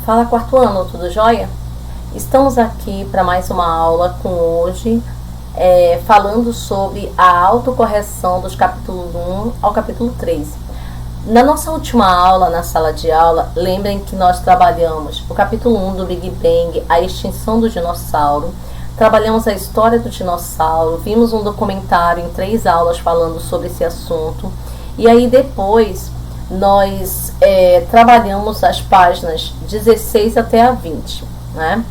Fala quarto ano, tudo jóia? Estamos aqui para mais uma aula com hoje, falando sobre a autocorreção dos capítulos 1 ao capítulo 3. Na nossa última aula, na sala de aula, lembrem que nós trabalhamos o capítulo 1 do Big Bang, a extinção do dinossauro, trabalhamos a história do dinossauro, vimos um documentário em 3 aulas falando sobre esse assunto, e aí depois nós trabalhamos as páginas 16 até a 20, né?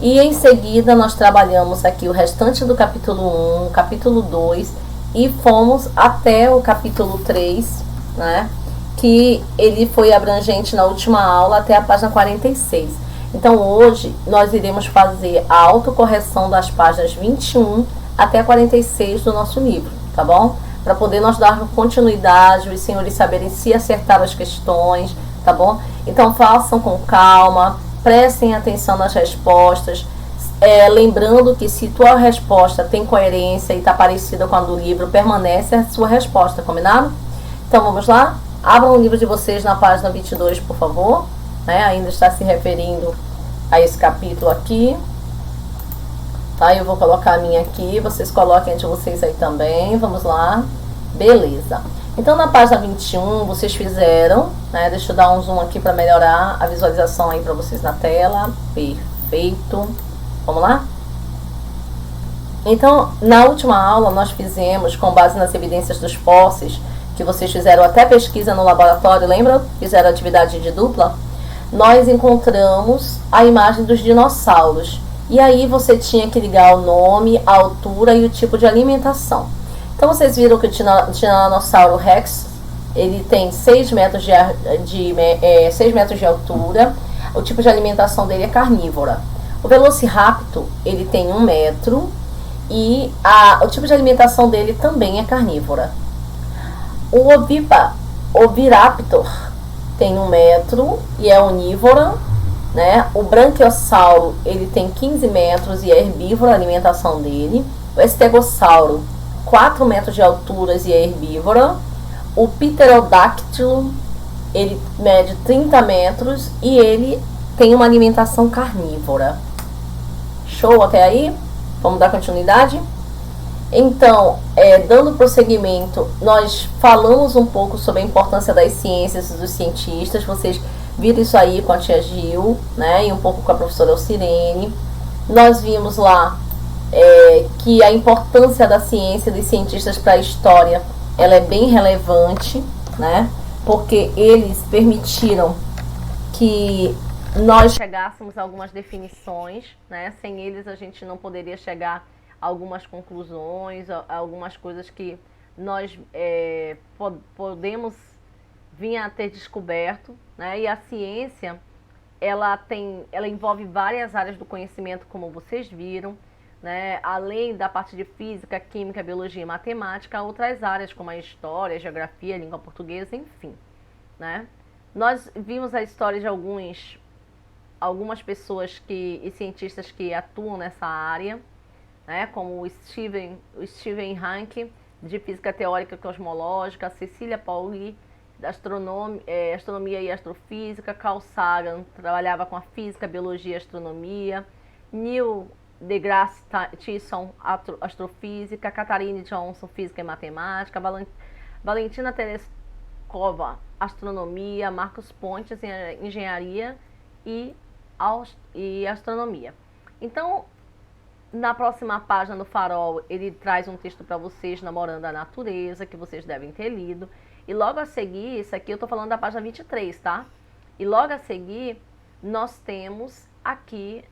E em seguida nós trabalhamos aqui o restante do capítulo 1, capítulo 2 e fomos até o capítulo 3, né? Que ele foi abrangente na última aula até a página 46. Então hoje nós iremos fazer a autocorreção das páginas 21 até 46 do nosso livro, tá bom? Para poder nós dar continuidade, os senhores saberem se acertaram as questões, tá bom? Então façam com calma, prestem atenção nas respostas, lembrando que se tua resposta tem coerência e está parecida com a do livro, permanece a sua resposta, combinado? Então vamos lá? Abram o livro de vocês na página 22, por favor, né? Ainda está se referindo a esse capítulo aqui. Tá, eu vou colocar a minha aqui, vocês coloquem a de vocês aí também, vamos lá, beleza. Então na página 21 vocês fizeram, né, deixa eu dar um zoom aqui para melhorar a visualização aí para vocês na tela, perfeito, vamos lá? Então na última aula nós fizemos, com base nas evidências dos fósseis, que vocês fizeram até pesquisa no laboratório, lembra? Fizeram atividade de dupla? Nós encontramos a imagem dos dinossauros. E aí você tinha que ligar o nome, a altura e o tipo de alimentação. Então vocês viram que o Tiranossauro Rex, ele tem 6 metros de altura. O tipo de alimentação dele é carnívora. O Velociraptor, ele tem 1 metro. E o tipo de alimentação dele também é carnívora. O Oviraptor tem 1 metro e é onívora. Né? O Branquiosauro, ele tem 15 metros e é herbívoro, a alimentação dele. O Estegossauro, 4 metros de altura e é herbívora. O Pterodáctilo, ele mede 30 metros e ele tem uma alimentação carnívora. Show até aí? Vamos dar continuidade? Então, dando prosseguimento, nós falamos um pouco sobre a importância das ciências e dos cientistas. Vocês viram isso aí com a tia Gil, né? E um pouco com a professora Alcirene. Nós vimos lá que a importância da ciência e dos cientistas para a história, ela é bem relevante, né? Porque eles permitiram que nós chegássemos a algumas definições, né? Sem eles a gente não poderia chegar a algumas conclusões, a algumas coisas que nós podemos vir a ter descoberto, né? E a ciência, ela envolve várias áreas do conhecimento, como vocês viram, né? Além da parte de física, química, biologia e matemática, outras áreas como a história, a geografia, a língua portuguesa, enfim, né? Nós vimos a história de algumas pessoas e cientistas que atuam nessa área, né? Como o Stephen Hawking, de física teórica e cosmológica, Cecília Pauli, da astronomia e astrofísica. Carl Sagan trabalhava com a física, biologia e astronomia. Neil deGrasse Tyson, astrofísica. Katharine Johnson, física e matemática. Valentina Tereskova, astronomia. Marcos Pontes, engenharia e astronomia. Então, na próxima página do Farol, ele traz um texto para vocês, Namorando a Natureza, que vocês devem ter lido. E logo a seguir, isso aqui eu estou falando da página 23, tá? E logo a seguir, nós temos aqui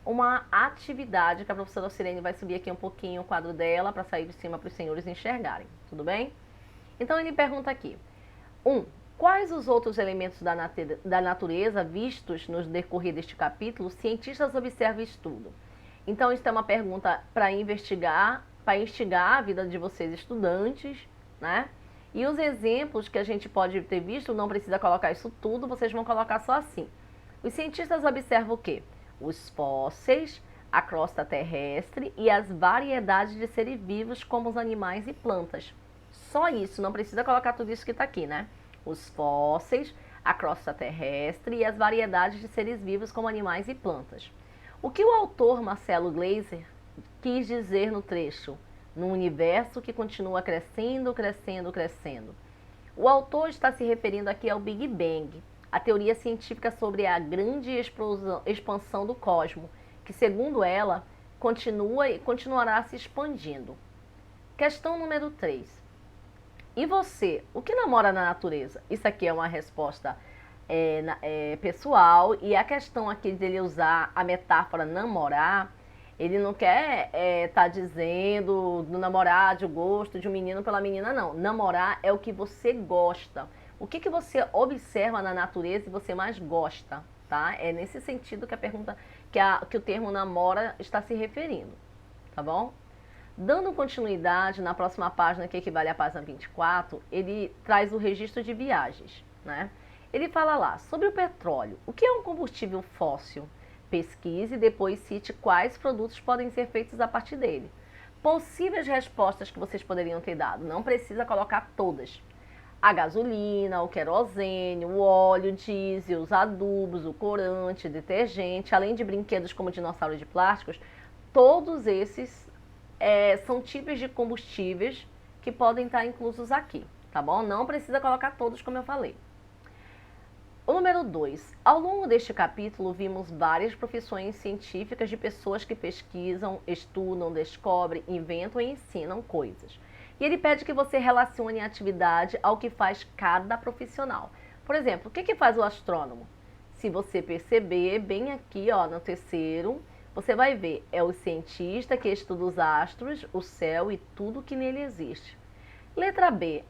uma atividade que a professora Sirene vai subir aqui um pouquinho o quadro dela para sair de cima para os senhores enxergarem, tudo bem? Então ele pergunta aqui: 1. Quais os outros elementos da natureza vistos no decorrer deste capítulo cientistas observam e estudam? Então isso é uma pergunta para investigar, para instigar a vida de vocês estudantes, né? E os exemplos que a gente pode ter visto, não precisa colocar isso tudo, vocês vão colocar só assim. Os cientistas observam o quê? Os fósseis, a crosta terrestre e as variedades de seres vivos, como os animais e plantas. Só isso, não precisa colocar tudo isso que está aqui, né? Os fósseis, a crosta terrestre e as variedades de seres vivos como animais e plantas. O que o autor Marcelo Gleiser quis dizer no trecho? Num universo que continua crescendo, crescendo, crescendo. O autor está se referindo aqui ao Big Bang, a teoria científica sobre a grande expansão do cosmos, que, segundo ela, continua e continuará se expandindo. Questão número 3. E você, o que namora na natureza? Isso aqui é uma resposta pessoal, e a questão aqui dele usar a metáfora namorar, ele não quer tá dizendo do namorar, de gosto de um menino pela menina, não. Namorar é o que você gosta. O que você observa na natureza e você mais gosta, tá? É nesse sentido que a pergunta, que o termo namora está se referindo, tá bom? Dando continuidade, na próxima página, que equivale à página 24, ele traz o registro de viagens, né? Ele fala lá sobre o petróleo. O que é um combustível fóssil? Pesquise e depois cite quais produtos podem ser feitos a partir dele. Possíveis respostas que vocês poderiam ter dado. Não precisa colocar todas. A gasolina, o querosene, o óleo, diesel, os adubos, o corante, detergente, além de brinquedos como dinossauros de plásticos, todos esses são tipos de combustíveis que podem estar inclusos aqui, tá bom? Não precisa colocar todos, como eu falei. O número 2. Ao longo deste capítulo, vimos várias profissões científicas de pessoas que pesquisam, estudam, descobrem, inventam e ensinam coisas. E ele pede que você relacione a atividade ao que faz cada profissional. Por exemplo, o que faz o astrônomo? Se você perceber, bem aqui ó, no terceiro, você vai ver, é o cientista que estuda os astros, o céu e tudo que nele existe. Letra B,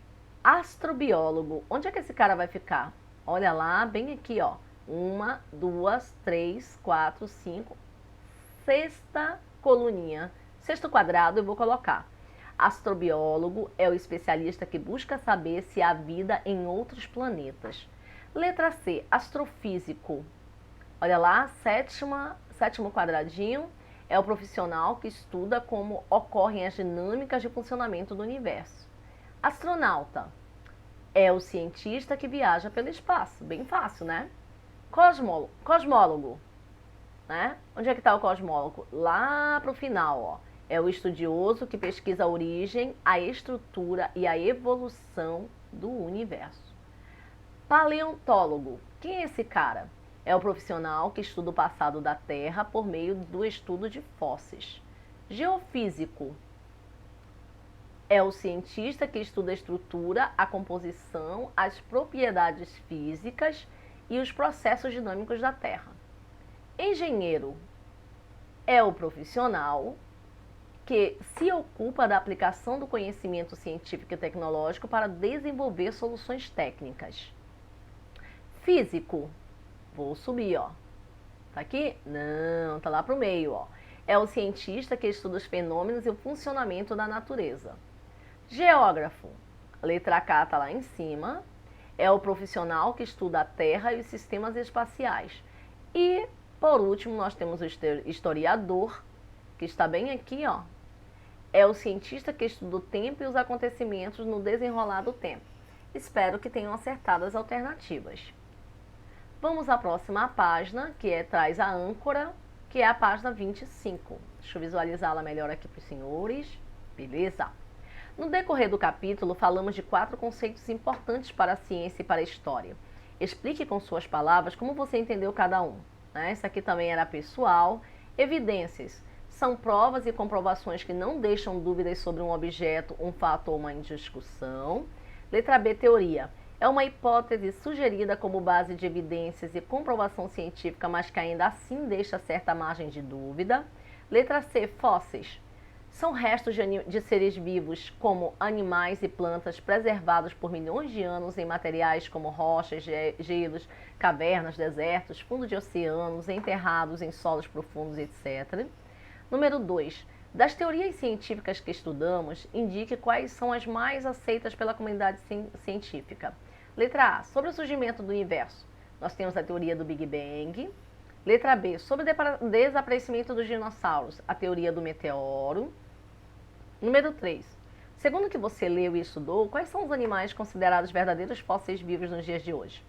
astrobiólogo. Onde é que esse cara vai ficar? Olha lá, bem aqui, ó. 1, 2, 3, 4, 5. Sexta coluninha. Sexto quadrado eu vou colocar. Astrobiólogo é o especialista que busca saber se há vida em outros planetas. Letra C, astrofísico. Olha lá, sétimo quadradinho, é o profissional que estuda como ocorrem as dinâmicas de funcionamento do universo. Astronauta é o cientista que viaja pelo espaço. Bem fácil, né? Cosmólogo, né? Onde é que está o cosmólogo? Lá para o final, ó. É o estudioso que pesquisa a origem, a estrutura e a evolução do universo. Paleontólogo. Quem é esse cara? É o profissional que estuda o passado da Terra por meio do estudo de fósseis. Geofísico. É o cientista que estuda a estrutura, a composição, as propriedades físicas e os processos dinâmicos da Terra. Engenheiro é o profissional que se ocupa da aplicação do conhecimento científico e tecnológico para desenvolver soluções técnicas. Físico, vou subir, ó. Tá aqui? Não, tá lá pro meio, ó. É o cientista que estuda os fenômenos e o funcionamento da natureza. Geógrafo, letra K tá lá em cima, é o profissional que estuda a Terra e os sistemas espaciais. E, por último, nós temos o historiador, que está bem aqui, ó. É o cientista que estuda o tempo e os acontecimentos no desenrolar do tempo. Espero que tenham acertado as alternativas. Vamos à próxima página, que traz a âncora, que é a página 25. Deixa eu visualizá-la melhor aqui para os senhores. Beleza? No decorrer do capítulo, falamos de 4 conceitos importantes para a ciência e para a história. Explique com suas palavras como você entendeu cada um. Essa aqui também era pessoal. Evidências. São provas e comprovações que não deixam dúvidas sobre um objeto, um fato ou uma discussão. Letra B, teoria. É uma hipótese sugerida como base de evidências e comprovação científica, mas que ainda assim deixa certa margem de dúvida. Letra C, fósseis. São restos de seres vivos, como animais e plantas, preservados por milhões de anos em materiais como rochas, gelos, cavernas, desertos, fundo de oceanos, enterrados em solos profundos, etc. Número 2. Das teorias científicas que estudamos, indique quais são as mais aceitas pela comunidade científica. Letra A. Sobre o surgimento do universo. Nós temos a teoria do Big Bang. Letra B. Sobre o desaparecimento dos dinossauros. A teoria do meteoro. Número 3. Segundo o que você leu e estudou, quais são os animais considerados verdadeiros fósseis vivos nos dias de hoje?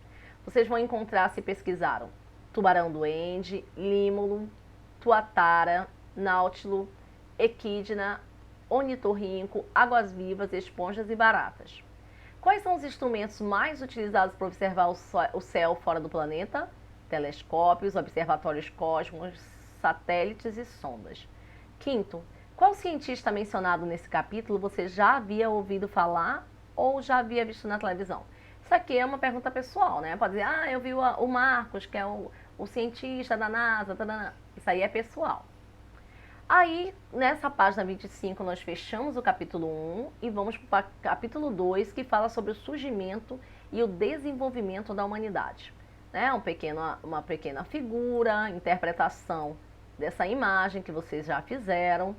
vocês vão encontrar, se pesquisaram, tubarão-duende, límulo, tuatara, náutilo, equidna, ornitorrinco, águas-vivas, esponjas e baratas. Quais são os instrumentos mais utilizados para observar o céu fora do planeta? Telescópios, observatórios cósmicos, satélites e sondas. Quinto, qual cientista mencionado nesse capítulo você já havia ouvido falar ou já havia visto na televisão? Isso aqui é uma pergunta pessoal, né? Pode dizer, eu vi o Marcos, que é o cientista da NASA. Isso aí é pessoal. Aí, nessa página 25, nós fechamos o capítulo 1 e vamos para o capítulo 2, que fala sobre o surgimento e o desenvolvimento da humanidade. Né? Uma pequena figura, interpretação dessa imagem que vocês já fizeram.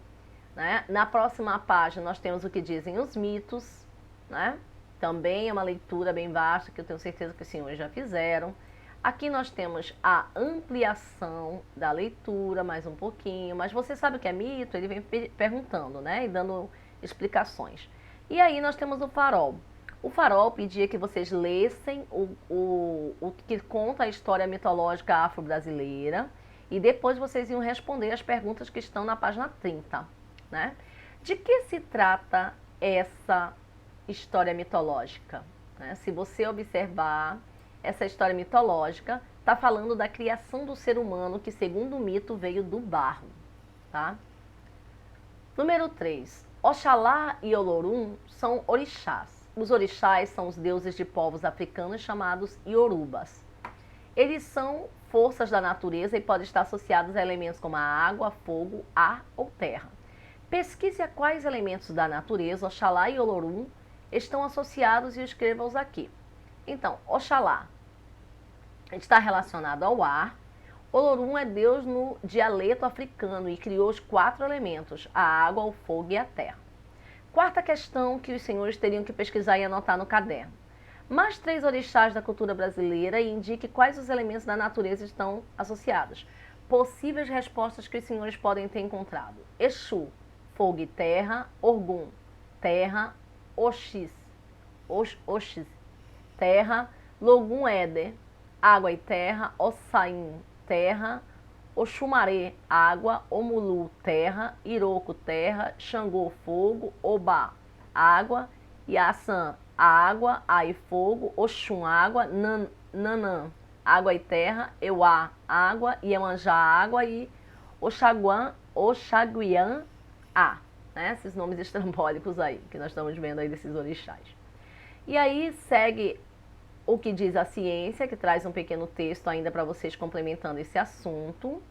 Né? Na próxima página, nós temos o que dizem os mitos. Né? Também é uma leitura bem vasta, que eu tenho certeza que os senhores já fizeram. Aqui nós temos a ampliação da leitura, mais um pouquinho, mas você sabe o que é mito? Ele vem perguntando, né, e dando explicações. E aí nós temos o farol. O farol pedia que vocês lessem o que conta a história mitológica afro-brasileira e depois vocês iam responder as perguntas que estão na página 30, né? De que se trata essa história mitológica? Né? Se você observar, essa história mitológica está falando da criação do ser humano, que segundo o mito veio do barro. Tá? Número 3. Oxalá e Olorum são orixás. Os orixás são os deuses de povos africanos chamados Iorubas. Eles são forças da natureza e podem estar associados a elementos como a água, fogo, ar ou terra. Pesquise a quais elementos da natureza Oxalá e Olorum estão associados e escreva-os aqui. Então, Oxalá está relacionado ao ar. Olorum é Deus no dialeto africano e criou os 4 elementos, a água, o fogo e a terra. Quarta questão que os senhores teriam que pesquisar e anotar no caderno. Mais 3 orixás da cultura brasileira e indique quais os elementos da natureza estão associados. Possíveis respostas que os senhores podem ter encontrado. Exu, fogo e terra. Orgum, terra. Oxis, terra. Logum Éder, água e terra. Ossain, terra. Oxumaré, água. Omulu, terra. Iroko, terra. Xangô, fogo. Obá, água. Iaçã, água. Ai, fogo. Oxum, água. Nanã, água e terra. Euá, água. Iemanjá, água. E Oxaguian, ar. Né? Esses nomes estrambólicos aí, que nós estamos vendo aí desses orixás. E aí segue o que diz a ciência, que traz um pequeno texto ainda para vocês complementando esse assunto.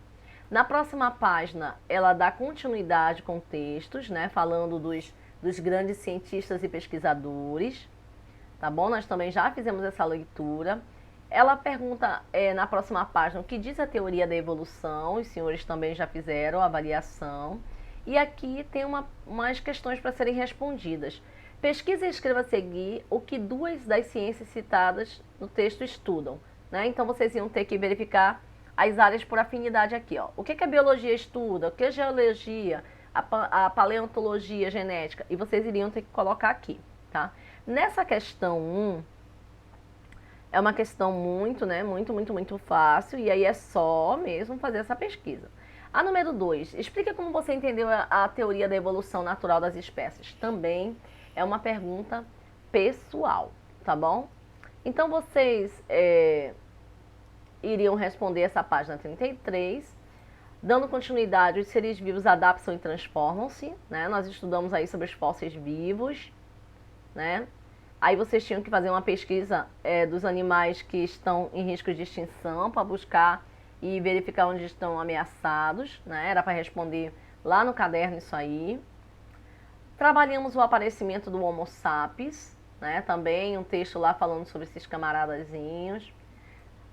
Na próxima página, ela dá continuidade com textos, né, falando dos grandes cientistas e pesquisadores. Tá bom? Nós também já fizemos essa leitura. Ela pergunta na próxima página o que diz a teoria da evolução. Os senhores também já fizeram a avaliação. E aqui tem umas questões para serem respondidas. Pesquisa e escreva a seguir o que 2 das ciências citadas no texto estudam. Né? Então, vocês iam ter que verificar as áreas por afinidade aqui. Ó. O que a biologia estuda? O que a geologia? A paleontologia, genética? E vocês iriam ter que colocar aqui. Tá? Nessa questão 1, é uma questão muito fácil. E aí é só mesmo fazer essa pesquisa. A número 2, explica como você entendeu a teoria da evolução natural das espécies. Também é uma pergunta pessoal, tá bom? Então, vocês iriam responder essa página 33. Dando continuidade, os seres vivos adaptam e transformam-se. Né? Nós estudamos aí sobre os fósseis vivos. Né? Aí vocês tinham que fazer uma pesquisa dos animais que estão em risco de extinção para buscar e verificar onde estão ameaçados, né? Era para responder lá no caderno isso aí. Trabalhamos o aparecimento do Homo sapiens, né? Também um texto lá falando sobre esses camaradazinhos.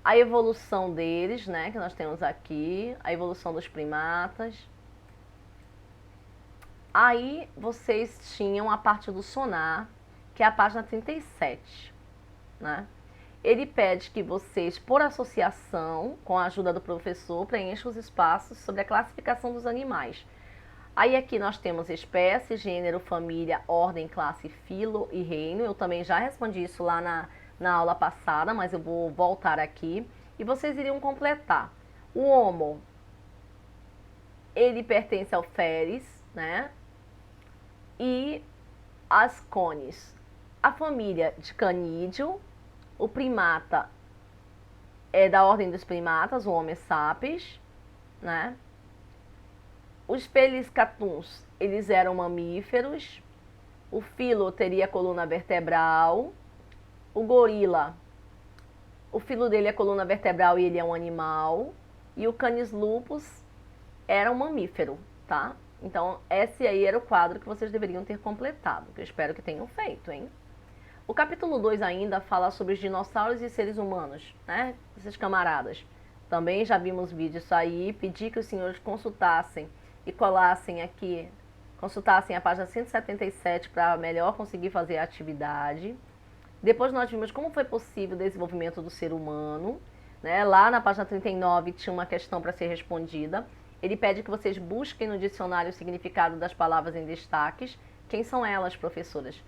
A evolução deles, né? Que nós temos aqui, a evolução dos primatas. Aí vocês tinham a parte do sonar, que é a página 37, né? Ele pede que vocês, por associação, com a ajuda do professor, preencham os espaços sobre a classificação dos animais. Aí aqui nós temos espécie, gênero, família, ordem, classe, filo e reino. Eu também já respondi isso lá na aula passada, mas eu vou voltar aqui e vocês iriam completar. O Homo, ele pertence ao Feres, né? E as cones, a família de Canídeo. O primata é da ordem dos primatas, o Homo sapiens, né? Os peliscatuns, eles eram mamíferos. O filo teria coluna vertebral. O gorila, o filo dele é coluna vertebral e ele é um animal. E o Canis lupus era um mamífero, tá? Então, esse aí era o quadro que vocês deveriam ter completado, que eu espero que tenham feito, hein? O capítulo 2 ainda fala sobre os dinossauros e seres humanos, né? Esses camaradas. Também já vimos vídeo isso aí, pedi que os senhores consultassem e colassem aqui, consultassem a página 177 para melhor conseguir fazer a atividade. Depois nós vimos como foi possível o desenvolvimento do ser humano, né? Lá na página 39 tinha uma questão para ser respondida. Ele pede que vocês busquem no dicionário o significado das palavras em destaques. Quem são elas, professoras?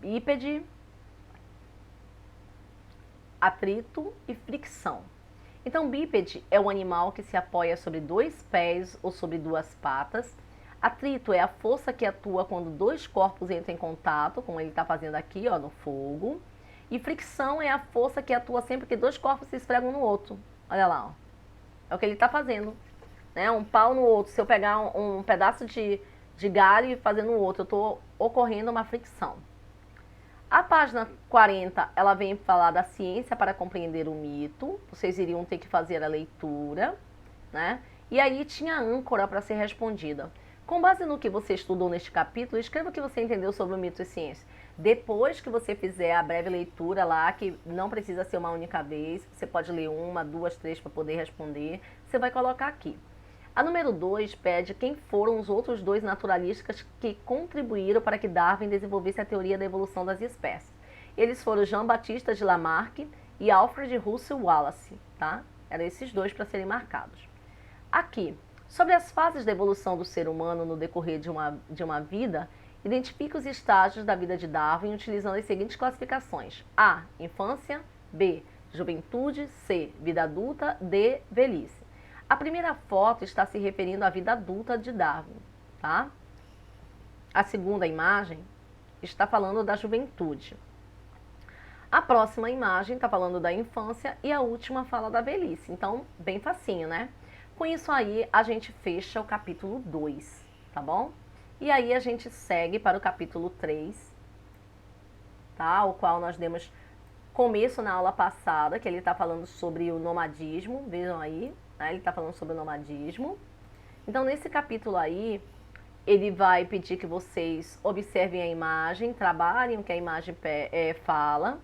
Bípede, atrito e fricção. Então, bípede é um animal que se apoia sobre dois pés ou sobre duas patas. Atrito é a força que atua quando dois corpos entram em contato, como ele está fazendo aqui, ó, no fogo. E fricção é a força que atua sempre que dois corpos se esfregam no outro. Olha lá, ó. É o que ele está fazendo. Né? Um pau no outro. Se eu pegar um pedaço de galho e fazer no outro, eu estou ocorrendo uma fricção. A página 40, ela vem falar da ciência para compreender o mito. Vocês iriam ter que fazer a leitura, né? E aí tinha a âncora para ser respondida. Com base no que você estudou neste capítulo, escreva o que você entendeu sobre o mito e ciência. Depois que você fizer a breve leitura lá, que não precisa ser uma única vez, você pode ler uma, duas, três para poder responder, você vai colocar aqui. A número 2 pede quem foram os outros dois naturalistas que contribuíram para que Darwin desenvolvesse a teoria da evolução das espécies. Eles foram Jean-Baptiste de Lamarck e Alfred Russel Wallace, tá? Eram esses dois para serem marcados. Aqui, sobre as fases da evolução do ser humano no decorrer de uma vida, identifique os estágios da vida de Darwin utilizando as seguintes classificações. A, infância. B, juventude. C, vida adulta. D, velhice. A primeira foto está se referindo à vida adulta de Darwin, tá? A segunda imagem está falando da juventude. A próxima imagem está falando da infância e a última fala da velhice. Então, bem facinho, né? Com isso aí, a gente fecha o capítulo 2, tá bom? E aí a gente segue para o capítulo 3, tá? O qual nós demos começo na aula passada, que ele está falando sobre o nomadismo, vejam aí, né? Ele está falando sobre o nomadismo. Então, nesse capítulo aí, ele vai pedir que vocês observem a imagem, trabalhem o que a imagem fala.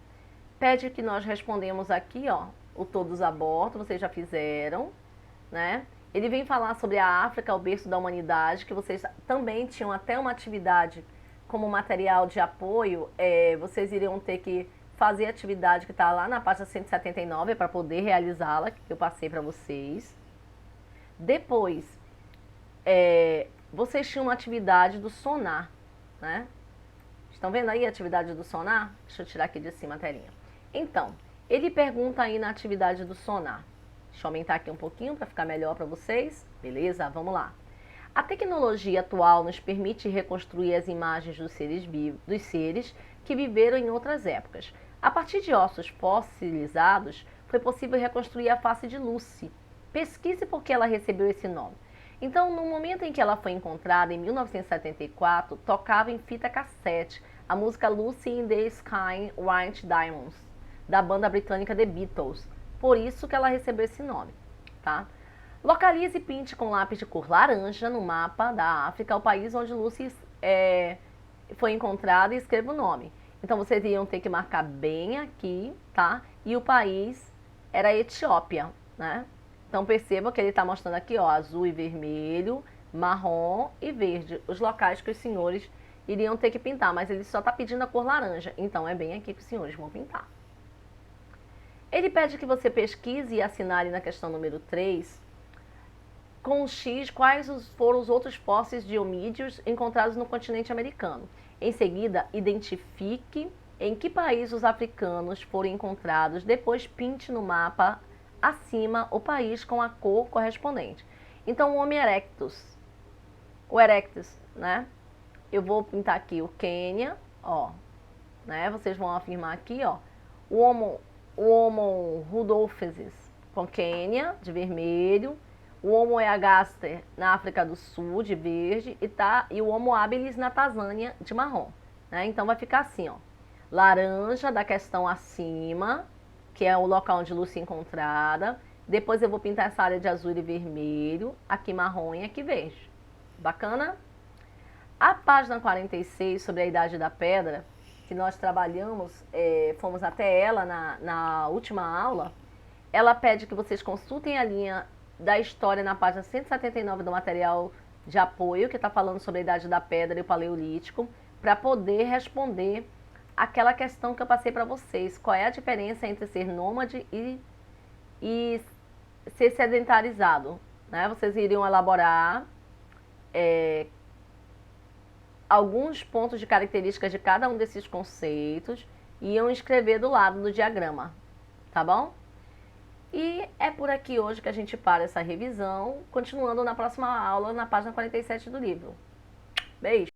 Pede que nós respondemos aqui, ó, o todos a bordo, vocês já fizeram, né? Ele vem falar sobre a África, o berço da humanidade, que vocês também tinham até uma atividade como material de apoio. Vocês iriam ter que fazer a atividade que está lá na página 179 para poder realizá-la, que eu passei para vocês. Depois, vocês tinham uma atividade do sonar, né? Estão vendo aí a atividade do sonar? Deixa eu tirar aqui de cima a telinha. Então, ele pergunta aí na atividade do sonar. Deixa eu aumentar aqui um pouquinho para ficar melhor para vocês. Beleza? Vamos lá. A tecnologia atual nos permite reconstruir as imagens dos seres que viveram em outras épocas. A partir de ossos fossilizados, foi possível reconstruir a face de Lucy. Pesquise por que ela recebeu esse nome. Então, no momento em que ela foi encontrada, em 1974, tocava em fita cassete a música Lucy in the Sky White Diamonds, da banda britânica The Beatles. Por isso que ela recebeu esse nome, tá? Localize e pinte com lápis de cor laranja no mapa da África o país onde Lucy foi encontrada e escreva o nome. Então, vocês iam ter que marcar bem aqui, tá? E o país era a Etiópia, né? Então, perceba que ele está mostrando aqui, ó, azul e vermelho, marrom e verde. Os locais que os senhores iriam ter que pintar, mas ele só está pedindo a cor laranja. Então, é bem aqui que os senhores vão pintar. Ele pede que você pesquise e assinale na questão número 3, com o X, quais foram os outros fósseis de homídeos encontrados no continente americano. Em seguida, identifique em que país os africanos foram encontrados, depois pinte no mapa acima o país com a cor correspondente. Então, o Homo erectus, o erectus, né? Eu vou pintar aqui o Quênia, ó, né? Vocês vão afirmar aqui, ó, o Homo rudolfensis com Quênia, de vermelho, o Homo eagaster na África do Sul, de verde, e o Homo habilis na Tanzânia, de marrom, né? Então, vai ficar assim, ó, laranja da questão acima, que é o local onde Lúcia é encontrada. Depois eu vou pintar essa área de azul e vermelho, aqui marrom e aqui verde. Bacana? A página 46, sobre a Idade da Pedra, que nós trabalhamos, fomos até ela na última aula, ela pede que vocês consultem a linha da história na página 179 do material de apoio, que está falando sobre a Idade da Pedra e o Paleolítico, para poder responder aquela questão que eu passei para vocês. Qual é a diferença entre ser nômade e ser sedentarizado? Né? Vocês iriam elaborar alguns pontos de características de cada um desses conceitos e iam escrever do lado do diagrama, tá bom? E é por aqui hoje que a gente para essa revisão, continuando na próxima aula, na página 47 do livro. Beijo!